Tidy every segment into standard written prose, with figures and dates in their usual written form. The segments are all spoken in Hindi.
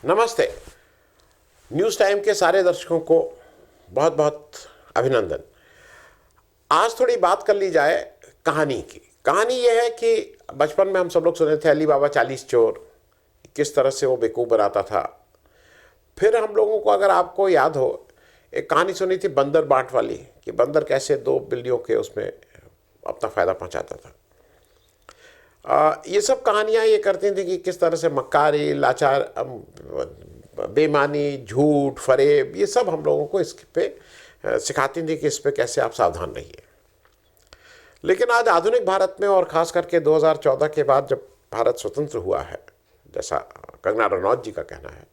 नमस्ते। न्यूज़ टाइम के सारे दर्शकों को बहुत बहुत अभिनंदन। आज थोड़ी बात कर ली जाए कहानी की। कहानी यह है कि बचपन में हम सब लोग सुने थे अली बाबा 40 चोर, किस तरह से वो बेवकूफ़ बनाता था। फिर हम लोगों को, अगर आपको याद हो, एक कहानी सुनी थी बंदर बाट वाली, कि बंदर कैसे दो बिल्लियों के उसमें अपना फ़ायदा पहुंचाता था। ये सब कहानियाँ ये करती थी कि किस तरह से मक्कारी, लाचार, बेईमानी, झूठ, फरेब, ये सब हम लोगों को इस पे सिखाती थी कि इस पे कैसे आप सावधान रहिए। लेकिन आज आधुनिक भारत में, और ख़ास करके 2014 के बाद जब भारत स्वतंत्र हुआ है, जैसा कंगना रनौत जी का कहना है,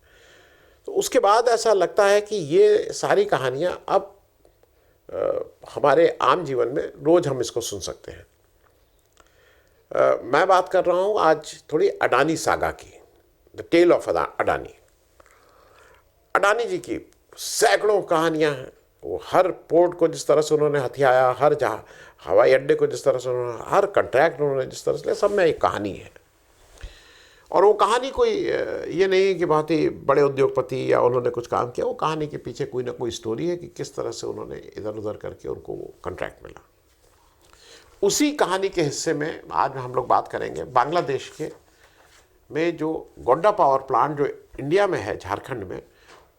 तो उसके बाद ऐसा लगता है कि ये सारी कहानियाँ अब हमारे आम जीवन में रोज़ हम इसको सुन सकते हैं। मैं बात कर रहा हूँ आज थोड़ी अडानी सागा की, the tale of Adani. Adani ji की सैकड़ों कहानियाँ हैं। वो हर पोर्ट को जिस तरह से उन्होंने हथियाया, हर जहाँ हवाई अड्डे को जिस तरह से उन्होंने, हर कंट्रैक्ट उन्होंने जिस तरह से लिया, सब में एक कहानी है। और वो कहानी कोई ये नहीं कि बहुत ही बड़े उद्योगपति या उन्होंने कुछ काम किया। वो कहानी के पीछे कोई ना कोई स्टोरी है कि किस तरह से उन्होंने इधर उधर करके उनको वो कंट्रैक्ट मिला। उसी कहानी के हिस्से में आज हम लोग बात करेंगे बांग्लादेश के में जो गोड्डा पावर प्लांट जो इंडिया में है, झारखंड में,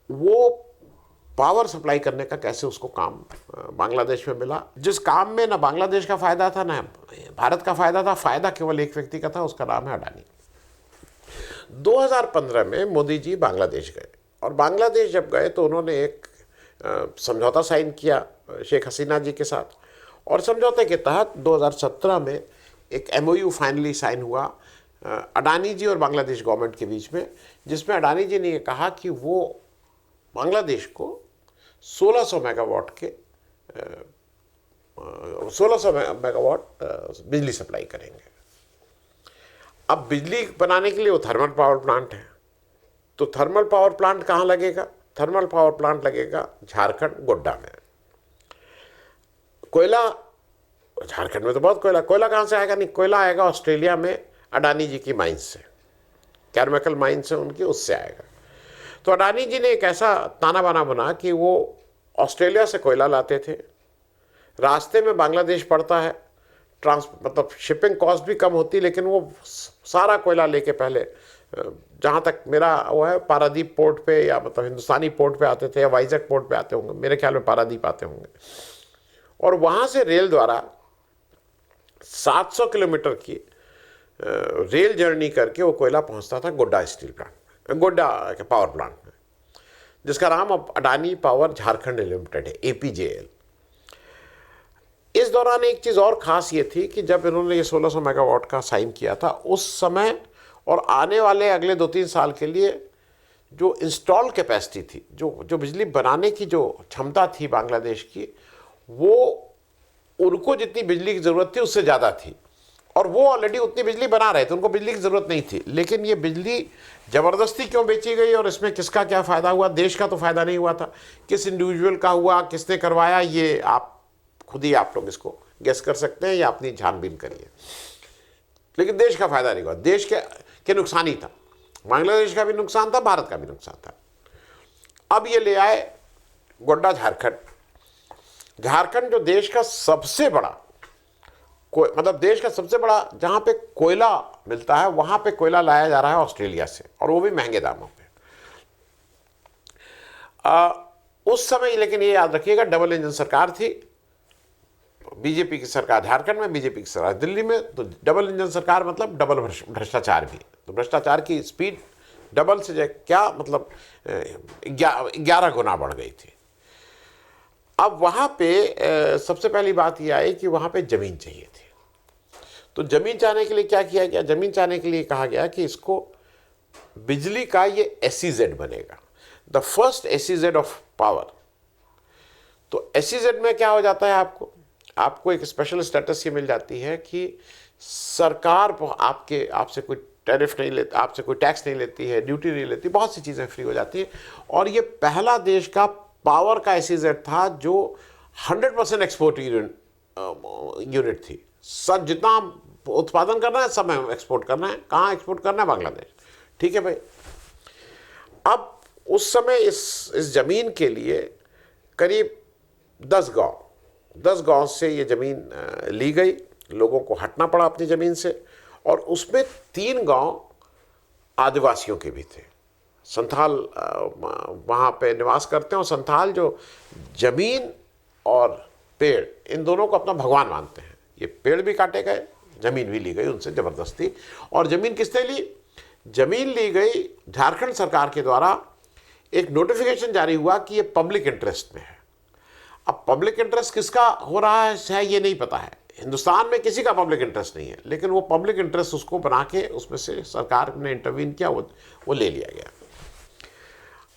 वो पावर सप्लाई करने का कैसे उसको काम बांग्लादेश में मिला, जिस काम में ना बांग्लादेश का फ़ायदा था ना भारत का फ़ायदा था। फ़ायदा केवल एक व्यक्ति का था, उसका नाम है अडानी। 2015 में मोदी जी बांग्लादेश गए, और बांग्लादेश जब गए तो उन्होंने एक समझौता साइन किया शेख हसीना जी के साथ, और समझौते के तहत 2017 में एक MOU फाइनली साइन हुआ अडानी जी और बांग्लादेश गवर्नमेंट के बीच में, जिसमें अडानी जी ने ये कहा कि वो बांग्लादेश को 1600 मेगावाट बिजली सप्लाई करेंगे। अब बिजली बनाने के लिए वो थर्मल पावर प्लांट है, तो थर्मल पावर प्लांट कहाँ लगेगा? थर्मल पावर प्लांट लगेगा झारखंड, गोड्डा में। कोयला, झारखंड में तो बहुत कोयला कहाँ से आएगा? नहीं, कोयला आएगा ऑस्ट्रेलिया में अडानी जी की माइंस से, कैरमेकल माइंस है उनकी, उससे आएगा। तो अडानी जी ने एक ऐसा ताना बाना बना कि वो ऑस्ट्रेलिया से कोयला लाते थे, रास्ते में बांग्लादेश पड़ता है, मतलब शिपिंग कॉस्ट भी कम होती, लेकिन वो सारा कोयला लेके पहले जहाँ तक मेरा वो है पारादीप पोर्ट पे, या मतलब हिंदुस्तानी पोर्ट पे आते थे, या वाइजैक पोर्ट पे आते होंगे, मेरे ख्याल में पारादीप आते होंगे, और वहाँ से रेल द्वारा 700 किलोमीटर की रेल जर्नी करके वो कोयला पहुँचता था गोड्डा स्टील प्लांट, गोड्डा के पावर प्लांट में, जिसका नाम अब अडानी पावर झारखंड लिमिटेड है, APJL। इस दौरान एक चीज़ और ख़ास ये थी कि जब इन्होंने ये 1600 मेगावाट का साइन किया था, उस समय और आने वाले अगले 2-3 साल के लिए जो इंस्टॉल कैपेसिटी थी, जो बिजली बनाने की जो क्षमता थी बांग्लादेश की, वो उनको जितनी बिजली की ज़रूरत थी उससे ज़्यादा थी, और वो ऑलरेडी उतनी बिजली बना रहे थे, उनको बिजली की ज़रूरत नहीं थी। लेकिन ये बिजली ज़बरदस्ती क्यों बेची गई, और इसमें किसका क्या फ़ायदा हुआ? देश का तो फ़ायदा नहीं हुआ था, किस इंडिविजुअल का हुआ, किसने करवाया, ये आप खुद ही आप लोग इसको गेस कर सकते हैं या अपनी छानबीन करिए। लेकिन देश का फ़ायदा नहीं हुआ, देश के नुकसान ही था। बांग्लादेश का भी नुकसान था, भारत का भी नुकसान था। अब ये ले आए गोड्डा, झारखंड जो देश का सबसे बड़ा मतलब देश का सबसे बड़ा जहाँ पे कोयला मिलता है, वहाँ पे कोयला लाया जा रहा है ऑस्ट्रेलिया से, और वो भी महंगे दामों पे। उस समय, लेकिन ये याद रखिएगा, डबल इंजन सरकार थी, बीजेपी की सरकार झारखंड में, बीजेपी की सरकार दिल्ली में। तो डबल इंजन सरकार मतलब डबल भ्रष्टाचार भी, तो भ्रष्टाचार की स्पीड डबल से क्या मतलब 11 गुना बढ़ गई थी। अब वहाँ पे सबसे पहली बात यह आई कि वहाँ पे ज़मीन चाहिए थी। तो ज़मीन चाहने के लिए क्या किया गया? ज़मीन चाहने के लिए कहा गया कि इसको बिजली का ये SEZ बनेगा, the first SEZ of power. तो SEZ में क्या हो जाता है, आपको एक स्पेशल स्टेटस ये मिल जाती है कि सरकार आपसे कोई टैरिफ नहीं लेती, आपसे कोई टैक्स नहीं लेती है, ड्यूटी नहीं लेती, बहुत सी चीज़ें फ्री हो जाती हैं। और ये पहला देश का पावर का SEZ था जो 100% एक्सपोर्ट यूनिट थी। सब जितना उत्पादन करना है सब एक्सपोर्ट करना है। कहाँ एक्सपोर्ट करना है? बांग्लादेश। ठीक है भाई। अब उस समय इस जमीन के लिए करीब 10 गांव से ये जमीन ली गई, लोगों को हटना पड़ा अपनी जमीन से, और उसमें 3 गांव आदिवासियों के भी थे। संथाल वहाँ पे निवास करते हैं, और संथाल जो जमीन और पेड़ इन दोनों को अपना भगवान मानते हैं। ये पेड़ भी काटे गए, जमीन भी ली गई उनसे ज़बरदस्ती। और ज़मीन किसने ली? ज़मीन ली गई झारखंड सरकार के द्वारा। एक नोटिफिकेशन जारी हुआ कि ये पब्लिक इंटरेस्ट में है। अब पब्लिक इंटरेस्ट किसका हो रहा है ये नहीं पता है। हिंदुस्तान में किसी का पब्लिक इंटरेस्ट नहीं है, लेकिन वो पब्लिक इंटरेस्ट उसको बना के उसमें से सरकार ने इंटरवीन किया, वो ले लिया गया।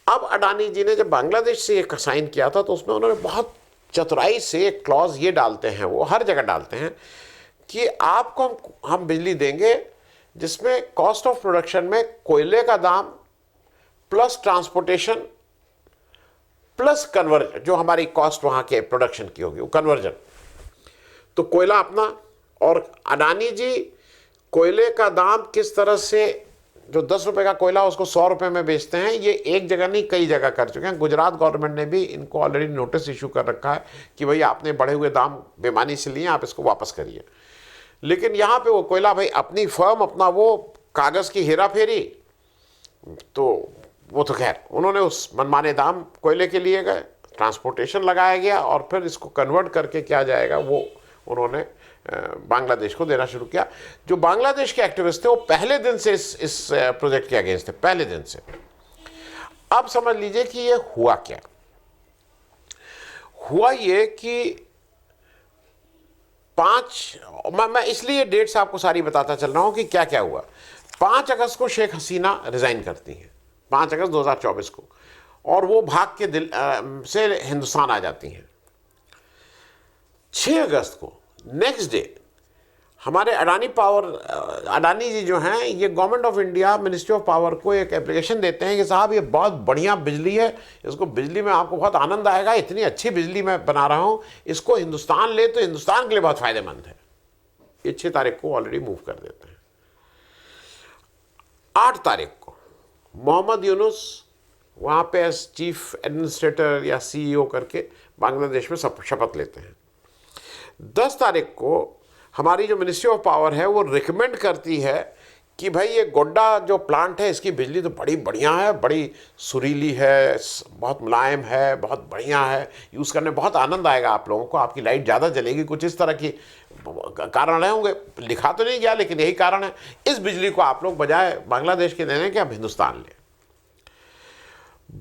अब अडानी जी ने जब बांग्लादेश से एक साइन किया था, तो उसमें उन्होंने बहुत चतुराई से एक क्लॉज ये डालते हैं, वो हर जगह डालते हैं कि आपको हम बिजली देंगे जिसमें कॉस्ट ऑफ प्रोडक्शन में कोयले का दाम प्लस ट्रांसपोर्टेशन प्लस कन्वर्जन, जो हमारी कॉस्ट वहाँ के प्रोडक्शन की होगी वो कन्वर्जन, तो कोयला अपना। और अडानी जी कोयले का दाम किस तरह से, जो 10 रुपए का कोयला उसको 100 रुपए में बेचते हैं, ये एक जगह नहीं कई जगह कर चुके हैं। गुजरात गवर्नमेंट ने भी इनको ऑलरेडी नोटिस इशू कर रखा है कि भाई आपने बढ़े हुए दाम बेमानी से लिए, आप इसको वापस करिए। लेकिन यहाँ पे वो कोयला भाई अपनी फर्म, अपना वो कागज़ की हेरा फेरी, तो वो तो खैर उन्होंने उस मनमाने दाम कोयले के लिए गए, ट्रांसपोर्टेशन लगाया गया, और फिर इसको कन्वर्ट करके क्या जाएगा वो उन्होंने बांग्लादेश को देना शुरू किया। जो बांग्लादेश के एक्टिविस्ट थे वो पहले दिन से इस प्रोजेक्ट के अगेंस्ट थे, पहले दिन से। अब समझ लीजिए कि ये हुआ क्या हुआ। ये कि मैं इसलिए डेट्स आपको सारी बताता चल रहा हूं कि क्या क्या हुआ। 5 अगस्त को शेख हसीना रिजाइन करती हैं, 5 अगस्त 2024 को, और वो भाग के से हिंदुस्तान आ जाती हैं। 6 अगस्त को नेक्स्ट डे हमारे अडानी जी जो हैं, ये government of India ministry of power को एक एप्लीकेशन देते हैं कि साहब ये बहुत बढ़िया बिजली है, इसको बिजली में आपको बहुत आनंद आएगा, इतनी अच्छी बिजली मैं बना रहा हूँ, इसको हिंदुस्तान ले तो हिंदुस्तान के लिए बहुत फायदेमंद है। ये 6 तारीख को ऑलरेडी मूव कर देते हैं। 8 तारीख को मोहम्मद यूनुस वहाँ पे एज चीफ एडमिनिस्ट्रेटर या CEO करके बांग्लादेश में शपथ लेते हैं। 10 तारीख को हमारी जो मिनिस्ट्री ऑफ पावर है वो रिकमेंड करती है कि भाई ये गोड्डा जो प्लांट है इसकी बिजली तो बड़ी बढ़िया है, बड़ी सुरीली है, बहुत मुलायम है, बहुत बढ़िया है, यूज़ करने में बहुत आनंद आएगा आप लोगों को, आपकी लाइट ज़्यादा जलेगी। कुछ इस तरह की कारण रहे होंगे, लिखा तो नहीं गया लेकिन यही कारण है। इस बिजली को आप लोग बजाय बांग्लादेश के देने के आप हिंदुस्तान लें।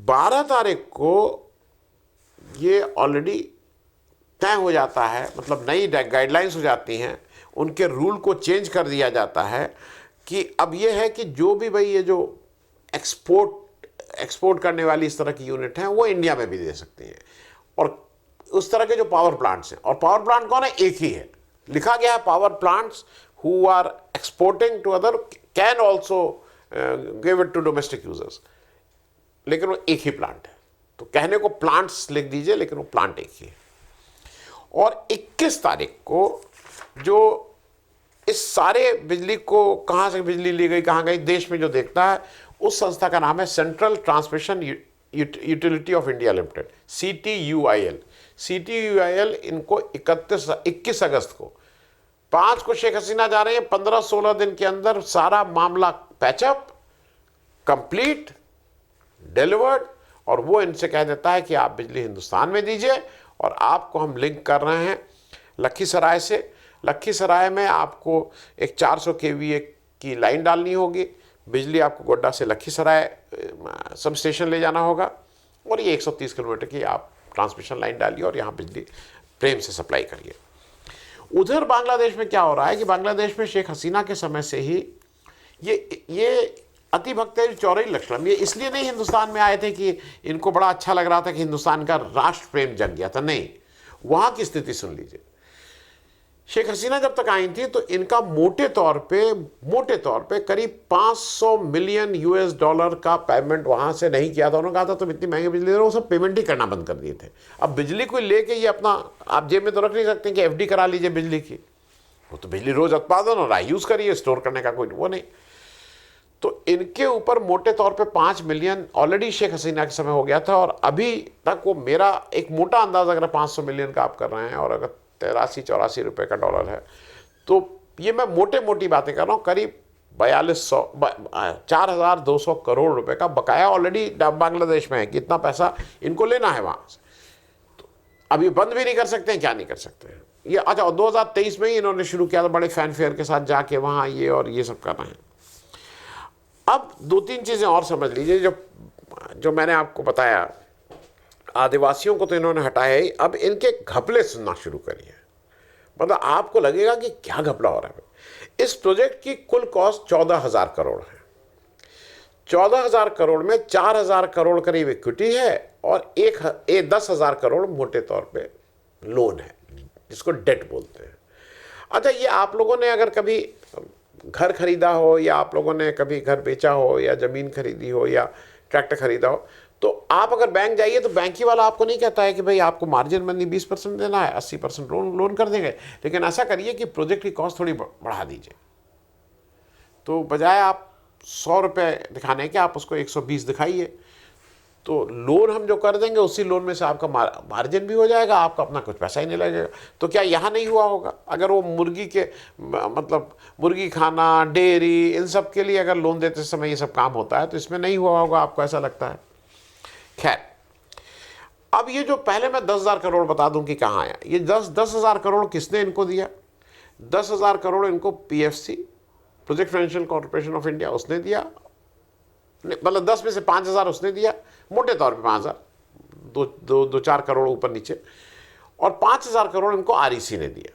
12 तारीख को ये ऑलरेडी तय हो जाता है, मतलब नई गाइडलाइंस हो जाती हैं, उनके रूल को चेंज कर दिया जाता है कि अब ये है कि जो भी भाई ये जो एक्सपोर्ट करने वाली इस तरह की यूनिट हैं वो इंडिया में भी दे सकती हैं। और उस तरह के जो पावर प्लांट्स हैं, और पावर प्लांट कौन है? एक ही है, लिखा गया है power plants who are exporting to other can also give it to domestic users, लेकिन वो एक ही प्लांट है। तो कहने को प्लांट्स लिख दीजिए लेकिन वो प्लांट एक ही है। और 21 तारीख को जो इस सारे बिजली को कहाँ से बिजली ली गई, कहाँ गई, देश में जो देखता है उस संस्था का नाम है central transmission utility of India limited, CTUIL। CTUIL इनको 21 अगस्त को, 5 को शेख हसीना जा रहे हैं, 15-16 दिन के अंदर सारा मामला पैचअप, कंप्लीट, डिलीवर्ड, और वो इनसे कह देता है कि आप बिजली हिंदुस्तान में दीजिए और आपको हम लिंक कर रहे हैं लखीसराय से। लखीसराय में आपको एक 400 kVA की लाइन डालनी होगी, बिजली आपको गोड्डा से लखीसराय सब स्टेशन ले जाना होगा, और ये 130 किलोमीटर की आप ट्रांसमिशन लाइन डालिए और यहाँ बिजली प्रेम से सप्लाई करिए। उधर बांग्लादेश में क्या हो रहा है कि बांग्लादेश में शेख हसीना के समय से ही ये अति भक्त चौधरी लक्ष्मण ये इसलिए नहीं हिंदुस्तान में आए थे कि इनको बड़ा अच्छा लग रहा था कि हिंदुस्तान का राष्ट्र प्रेम जग गया था, नहीं। वहाँ की स्थिति सुन लीजिए। शेख हसीना जब तक आई थी तो इनका मोटे तौर पे करीब $500 मिलियन का पेमेंट वहाँ से नहीं किया था। उन्होंने कहा था तुम इतनी महंगी बिजली दे रहे हो, वो सब पेमेंट ही करना बंद कर दिए थे। अब बिजली को लेके ये अपना आप जेब में तो रख नहीं सकते कि FD करा लीजिए बिजली की, वो तो बिजली रोज उत्पादन हो रहा है, यूज़ करिए, स्टोर करने का कोई वो नहीं। तो इनके ऊपर मोटे तौर पे 5 मिलियन ऑलरेडी शेख हसीना के समय हो गया था, और अभी तक वो मेरा एक मोटा अंदाज अगर 500 मिलियन का आप कर रहे हैं और अगर 83-84 रुपए का डॉलर है, तो ये मैं मोटे मोटी बातें कर रहा हूँ, करीब 4,200 करोड़ रुपए का बकाया ऑलरेडी बांग्लादेश में है कि इतना पैसा इनको लेना है वहां से। तो अभी बंद भी नहीं कर सकते हैं, क्या नहीं कर सकते हैं ये। अच्छा, 2023 में ही इन्होंने शुरू किया था बड़े फैनफेयर के साथ जाके वहां ये और ये सब कर रहे हैं। अब 2-3 चीजें और समझ लीजिए। जो मैंने आपको बताया, आदिवासियों को तो इन्होंने हटाया ही, अब इनके घपले सुनना शुरू करिए। मतलब आपको लगेगा कि क्या घपला हो रहा है। इस प्रोजेक्ट की कुल कॉस्ट 14,000 करोड़ है। 14,000 करोड़ में 4,000 करोड़ करीब इक्विटी है और 10,000 करोड़ मोटे तौर पे लोन है, जिसको डेट बोलते हैं। अच्छा, ये आप लोगों ने अगर कभी घर खरीदा हो, या आप लोगों ने कभी घर बेचा हो, या ज़मीन खरीदी हो, या ट्रैक्टर खरीदा हो, तो आप अगर बैंक जाइए तो बैंक ही वाला आपको नहीं कहता है कि भाई आपको मार्जिन मनी 20% देना है, 80% लोन कर देंगे। लेकिन ऐसा करिए कि प्रोजेक्ट की कॉस्ट थोड़ी बढ़ा दीजिए। तो बजाय आप 100 रुपये दिखाने के, आप उसको 120 दिखाइए, तो लोन हम जो कर देंगे उसी लोन में से आपका मार्जिन भी हो जाएगा, आपका अपना कुछ पैसा ही नहीं लगेगा। तो क्या यहाँ नहीं हुआ होगा? अगर वो मुर्गी के मतलब मुर्गी खाना, डेयरी, इन सब के लिए अगर लोन देते समय ये सब काम होता है, तो इसमें नहीं हुआ होगा, आपको ऐसा लगता है। खैर, अब ये जो पहले मैं 10,000 करोड़ बता दूं कि कहाँ आया। ये 10,000 करोड़ किसने इनको दिया? 10,000 करोड़ इनको PFC, project financial corporation of India, उसने दिया। मतलब 10 में से 5,000 उसने दिया, मोटे तौर पे 5,000, 2-4 करोड़ ऊपर नीचे, और 5,000 करोड़ इनको REC ने दिया।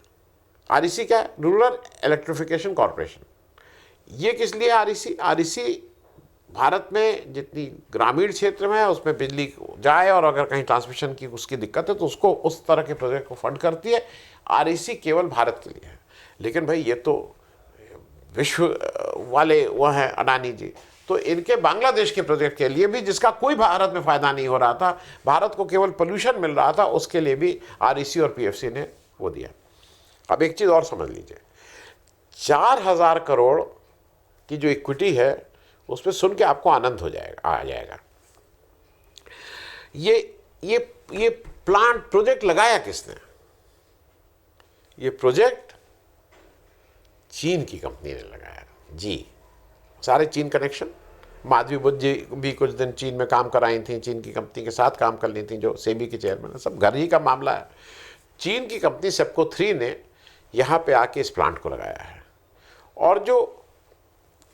REC क्या है? Rural electrification corporation. ये किस लिए REC भारत में जितनी ग्रामीण क्षेत्र में है उसमें बिजली जाए, और अगर कहीं ट्रांसमिशन की उसकी दिक्कत है तो उसको उस तरह के प्रोजेक्ट को फंड करती है। REC केवल भारत के लिए है। लेकिन भाई ये तो विश्व वाले वो हैं अडानी जी, तो इनके बांग्लादेश के प्रोजेक्ट के लिए भी, जिसका कोई भारत में फायदा नहीं हो रहा था, भारत को केवल पोल्यूशन मिल रहा था, उसके लिए भी REC और PFC ने वो दिया। अब एक चीज और समझ लीजिए, 4,000 करोड़ की जो इक्विटी है उसमें सुन के आपको आनंद आ जाएगा। ये प्लांट प्रोजेक्ट लगाया किसने? ये प्रोजेक्ट चीन की कंपनी ने लगाया जी। सारे चीन कनेक्शन, माधवी बुद्ध जी भी कुछ दिन चीन में काम कराई थी, चीन की कंपनी के साथ काम कर ली थी, जो सेबी के चेयरमैन है, सब घर ही का मामला है। चीन की कंपनी सेप्को 3 ने यहाँ पे आके इस प्लांट को लगाया है, और जो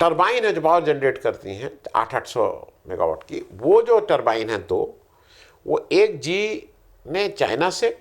टरबाइन है जो पावर जनरेट करती हैं 800 मेगावाट की, वो जो टरबाइन है वो एक जी ने चाइना से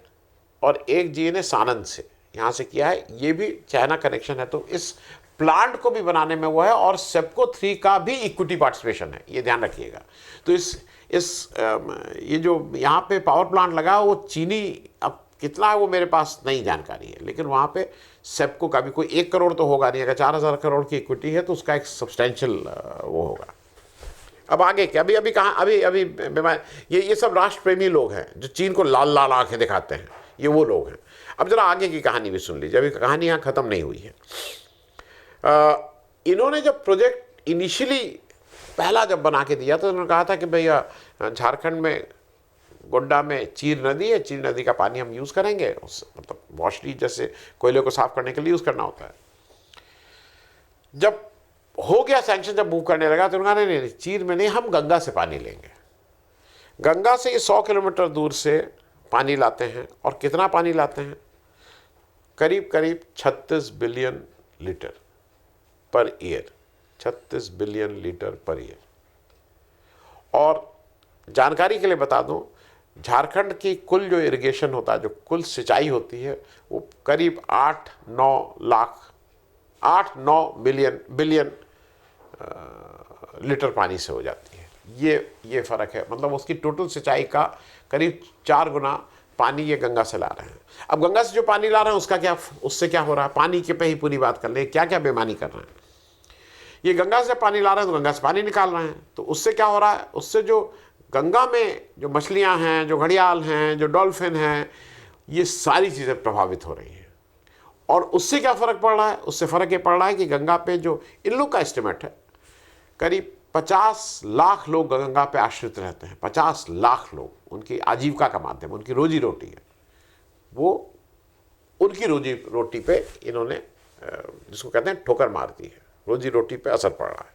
और एक जी ने सानंद से यहाँ से किया है। ये भी चाइना कनेक्शन है, तो इस प्लांट को भी बनाने में वो है, और सेप्को 3 का भी इक्विटी पार्टिसिपेशन है, ये ध्यान रखिएगा। तो ये जो यहाँ पे पावर प्लांट लगा वो चीनी, अब कितना है वो मेरे पास नहीं जानकारी है, लेकिन वहाँ पे सेप्को का भी कोई 1 करोड़ तो होगा नहीं। अगर 4,000 करोड़ की इक्विटी है तो उसका एक सब्सटेंशियल वो होगा। अब आगे क्या, अभी कहाँ, अभी ये सब राष्ट्र प्रेमी लोग हैं जो चीन को लाल लाल आंखें दिखाते हैं, ये वो लोग हैं। अब जरा आगे की कहानी भी सुन लीजिए, अभी कहानी यहाँ ख़त्म नहीं हुई है। इन्होंने जब प्रोजेक्ट इनिशियली पहला जब बना के दिया तो उन्होंने कहा था कि भैया झारखंड में गोड्डा में चीर नदी है, चीर नदी का पानी हम यूज़ करेंगे, मतलब वॉशरी जैसे कोयले को साफ करने के लिए यूज़ करना होता है। जब हो गया सैंक्शन, जब मूव करने लगा तो उन्होंने नहीं, चीर में नहीं, हम गंगा से पानी लेंगे। गंगा से ये 100 किलोमीटर दूर से पानी लाते हैं, और कितना पानी लाते हैं? करीब 36 billion litre per year, 36 billion litre per year. और जानकारी के लिए बता दूं, झारखंड की कुल जो इरिगेशन होता है, जो कुल सिंचाई होती है, वो करीब 8-9 बिलियन लीटर पानी से हो जाती है। ये फ़र्क है, मतलब उसकी टोटल सिंचाई का करीब 4 गुना पानी ये गंगा से ला रहे हैं। अब गंगा से जो पानी ला रहे हैं उससे क्या हो रहा है? पानी के पे ही पूरी बात कर ले, क्या क्या बेईमानी कर रहे हैं। ये गंगा से पानी ला रहे हैं तो गंगा से पानी निकाल रहे हैं, तो उससे क्या हो रहा है? उससे जो गंगा में जो मछलियां हैं, जो घड़ियाल हैं, जो डॉल्फिन हैं, ये सारी चीज़ें प्रभावित हो रही हैं। और उससे क्या फ़र्क पड़ रहा है? उससे फ़र्क ये पड़ रहा है कि गंगा पे जो इन लोग का एस्टिमेट है करीब 50 लाख लोग गंगा पे आश्रित रहते हैं। 50 लाख लोग, उनकी आजीविका का माध्यम, उनकी रोजी रोटी है वो, उनकी रोजी रोटी पे इन्होंने जिसको कहते हैं ठोकर मार दी है, रोजी रोटी पे असर पड़ रहा है।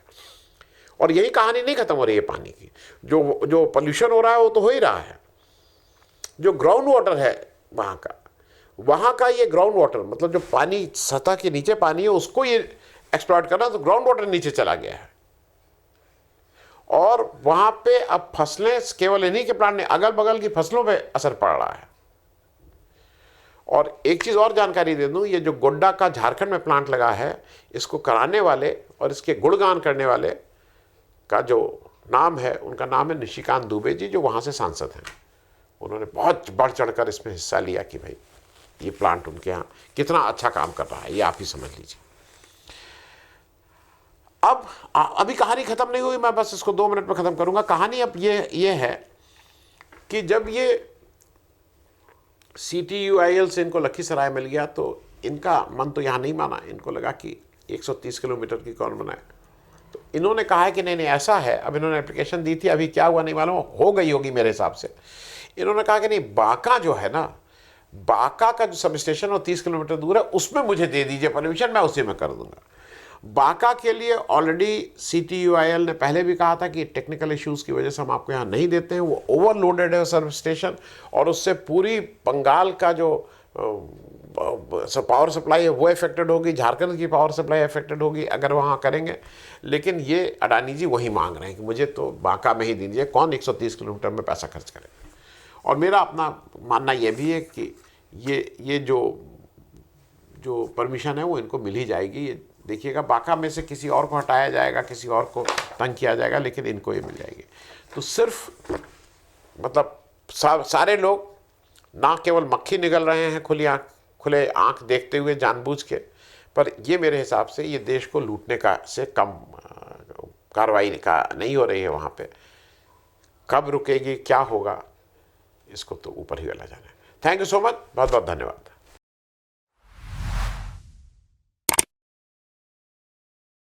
और यही कहानी नहीं खत्म हो रही है पानी की। जो पोल्यूशन हो रहा है वो तो हो ही रहा है। जो ग्राउंड वाटर है वहाँ का ये ग्राउंड वाटर, मतलब जो पानी सतह के नीचे पानी है उसको ये एक्सप्लॉइट करना, तो ग्राउंड वाटर नीचे चला गया है। और वहाँ पे अब फसलें, केवल इन्हीं के प्लांट नहीं, अगल बगल की फसलों पे असर पड़ रहा है। और एक चीज़ और जानकारी दे दूं, ये जो गोड्डा का झारखंड में प्लांट लगा है, इसको कराने वाले और इसके गुणगान करने वाले का जो नाम है, उनका नाम है निशिकांत दुबे जी, जो वहाँ से सांसद हैं। उन्होंने बहुत बढ़ चढ़कर इसमें हिस्सा लिया कि भाई ये प्लांट उनके यहाँ कितना अच्छा काम कर रहा है, ये आप ही समझ लीजिए। अब अभी कहानी ख़त्म नहीं हुई, मैं बस इसको 2 मिनट में ख़त्म करूँगा। कहानी अब ये है कि जब ये CTUIL से इनको लखीसराय मिल गया तो इनका मन तो यहाँ नहीं माना। इनको लगा कि 130 किलोमीटर की कौन बनाए। तो इन्होंने कहा है कि नहीं ऐसा है। अब इन्होंने एप्लीकेशन दी थी, अभी क्या हुआ नहीं मालूम, हो गई होगी मेरे हिसाब से। इन्होंने कहा कि नहीं, बांका जो है ना, बांका का जो सब स्टेशन वो 30 किलोमीटर दूर है, उसमें मुझे दे दीजिए परमिशन, मैं उसी में कर दूंगा। बांका के लिए ऑलरेडी CTUIL ने पहले भी कहा था कि टेक्निकल इश्यूज़ की वजह से हम आपको यहाँ नहीं देते हैं, वो ओवरलोडेड है सब स्टेशन, और उससे पूरी बंगाल का जो पावर सप्लाई है वो इफेक्टेड होगी, झारखंड की पावर सप्लाई इफेक्टेड होगी अगर वहाँ करेंगे। लेकिन ये अडानी जी वही मांग रहे हैं कि मुझे तो बांका में ही दीजिए, कौन 130 किलोमीटर में पैसा खर्च करेगा। और मेरा अपना मानना ये भी है कि ये जो परमिशन है वो इनको मिल ही जाएगी। ये देखिएगा, बांका में से किसी और को हटाया जाएगा, किसी और को तंग किया जाएगा, लेकिन इनको ये मिल जाएगी। तो सिर्फ मतलब सारे लोग ना केवल मक्खी निगल रहे हैं खुले आंख देखते हुए जानबूझ के, पर ये मेरे हिसाब से ये देश को लूटने का से कम कार्रवाई का नहीं हो रही है वहाँ पे। कब रुकेगी, क्या होगा, इसको तो ऊपर ही वाला जाना है। थैंक यू सो मच, बहुत बहुत धन्यवाद।